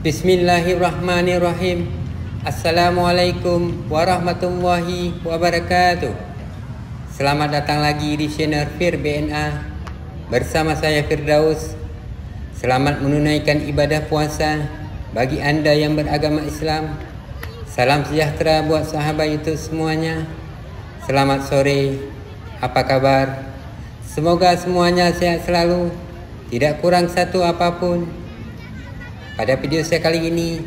Bismillahirrahmanirrahim. Assalamualaikum warahmatullahi wabarakatuh. Selamat datang lagi di channel Fir BNA. Bersama saya Firdaus. Selamat menunaikan ibadah puasa bagi anda yang beragama Islam. Salam sejahtera buat sahabat YouTube semuanya. Selamat sore. Apa kabar? Semoga semuanya sehat selalu, tidak kurang satu apapun. Pada video saya kali ini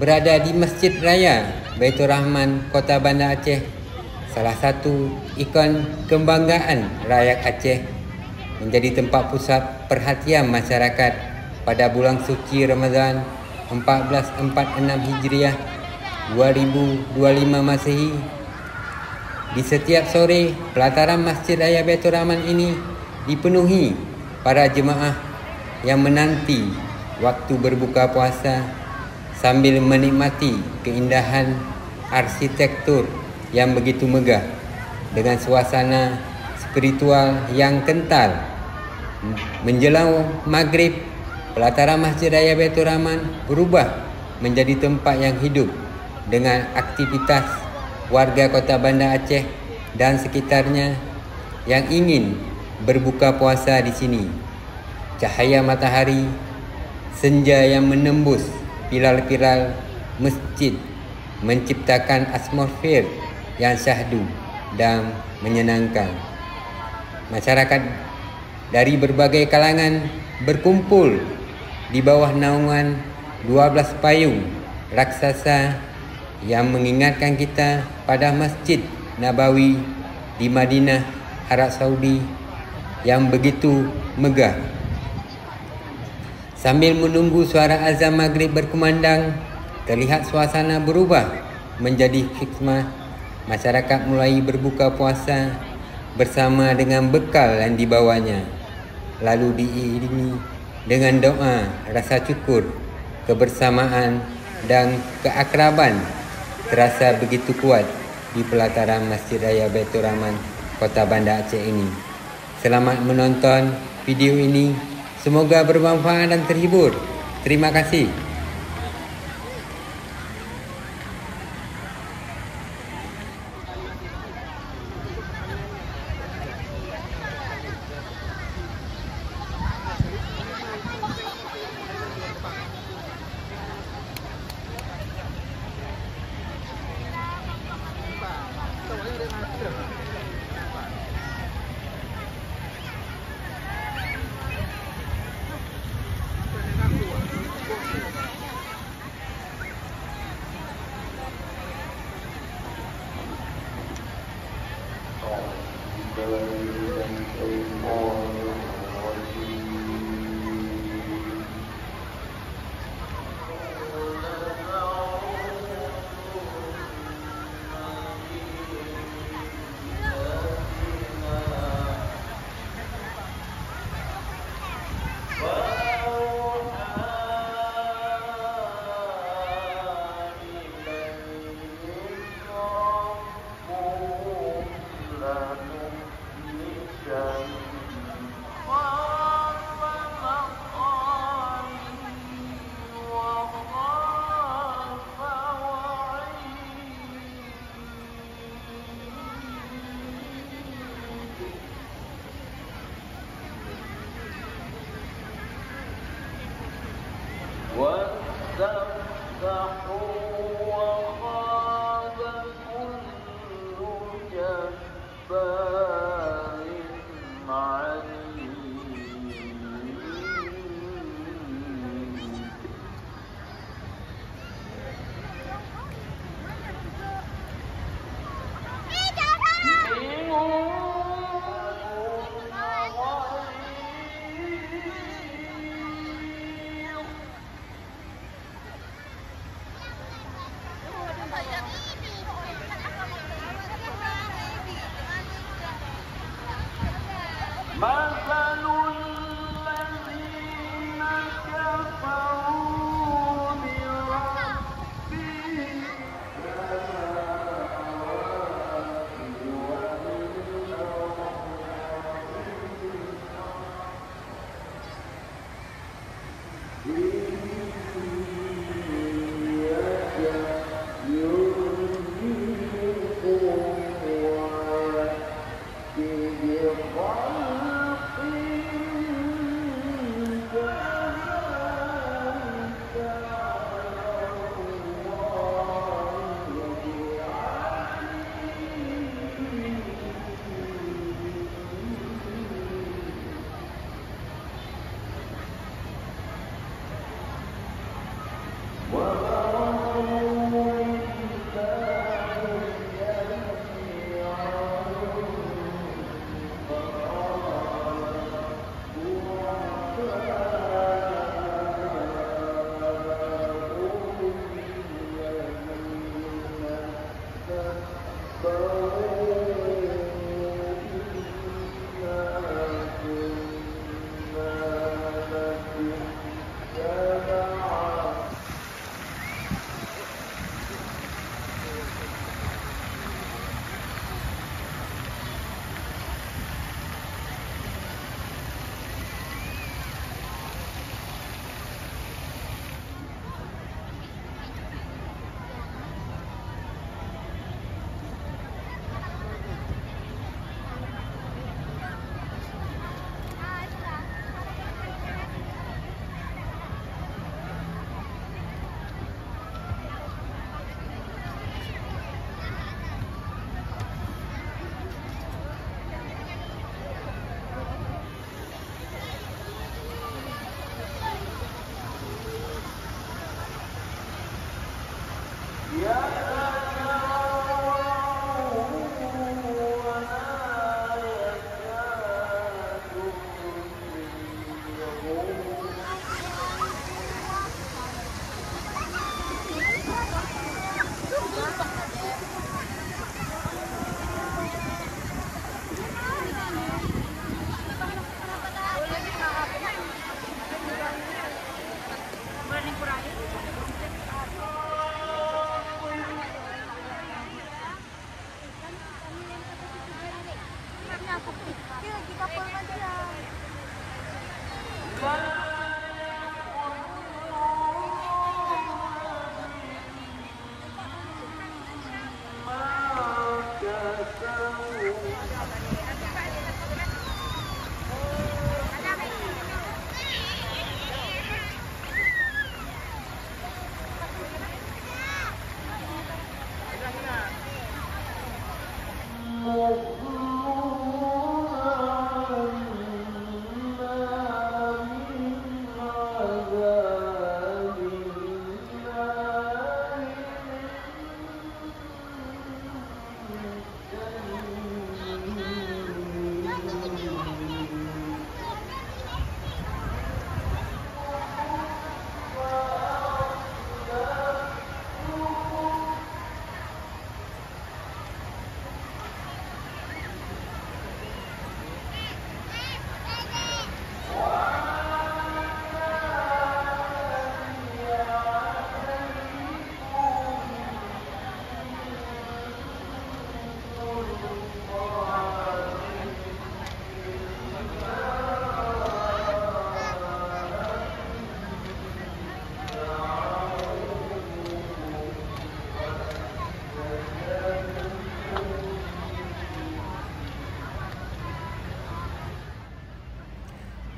berada di Masjid Raya Baitur Rahman, Kota Banda Aceh, salah satu ikon kebanggaan rakyat Aceh, menjadi tempat pusat perhatian masyarakat pada bulan suci Ramadan 1446 Hijriah 2025 Masehi. Di setiap sore, pelataran Masjid Raya Baitur Rahman ini dipenuhi para jemaah yang menanti waktu berbuka puasa sambil menikmati keindahan arsitektur yang begitu megah dengan suasana spiritual yang kental. Menjelang maghrib, pelataran Masjid Raya Baitur Rahman berubah menjadi tempat yang hidup dengan aktivitas warga Kota Banda Aceh dan sekitarnya yang ingin berbuka puasa di sini. Cahaya matahari, senja yang menembus pilar-pilar masjid menciptakan atmosfer yang syahdu dan menyenangkan. Masyarakat dari berbagai kalangan berkumpul di bawah naungan 12 payung raksasa yang mengingatkan kita pada Masjid Nabawi di Madinah, Arab Saudi yang begitu megah. Sambil menunggu suara azan maghrib berkumandang, terlihat suasana berubah menjadi hikmah. Masyarakat mulai berbuka puasa bersama dengan bekal yang dibawanya, lalu diiringi dengan doa, rasa syukur, kebersamaan dan keakraban terasa begitu kuat di pelataran Masjid Raya Baitur Rahman, Kota Banda Aceh ini. Selamat menonton video ini. Semoga bermanfaat dan terhibur. Terima kasih.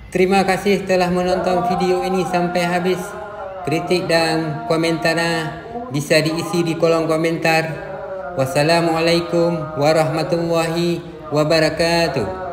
Terima kasih telah menonton video ini sampai habis. Kritik dan komentar bisa diisi di kolom komentar. Wassalamualaikum warahmatullahi wabarakatuh.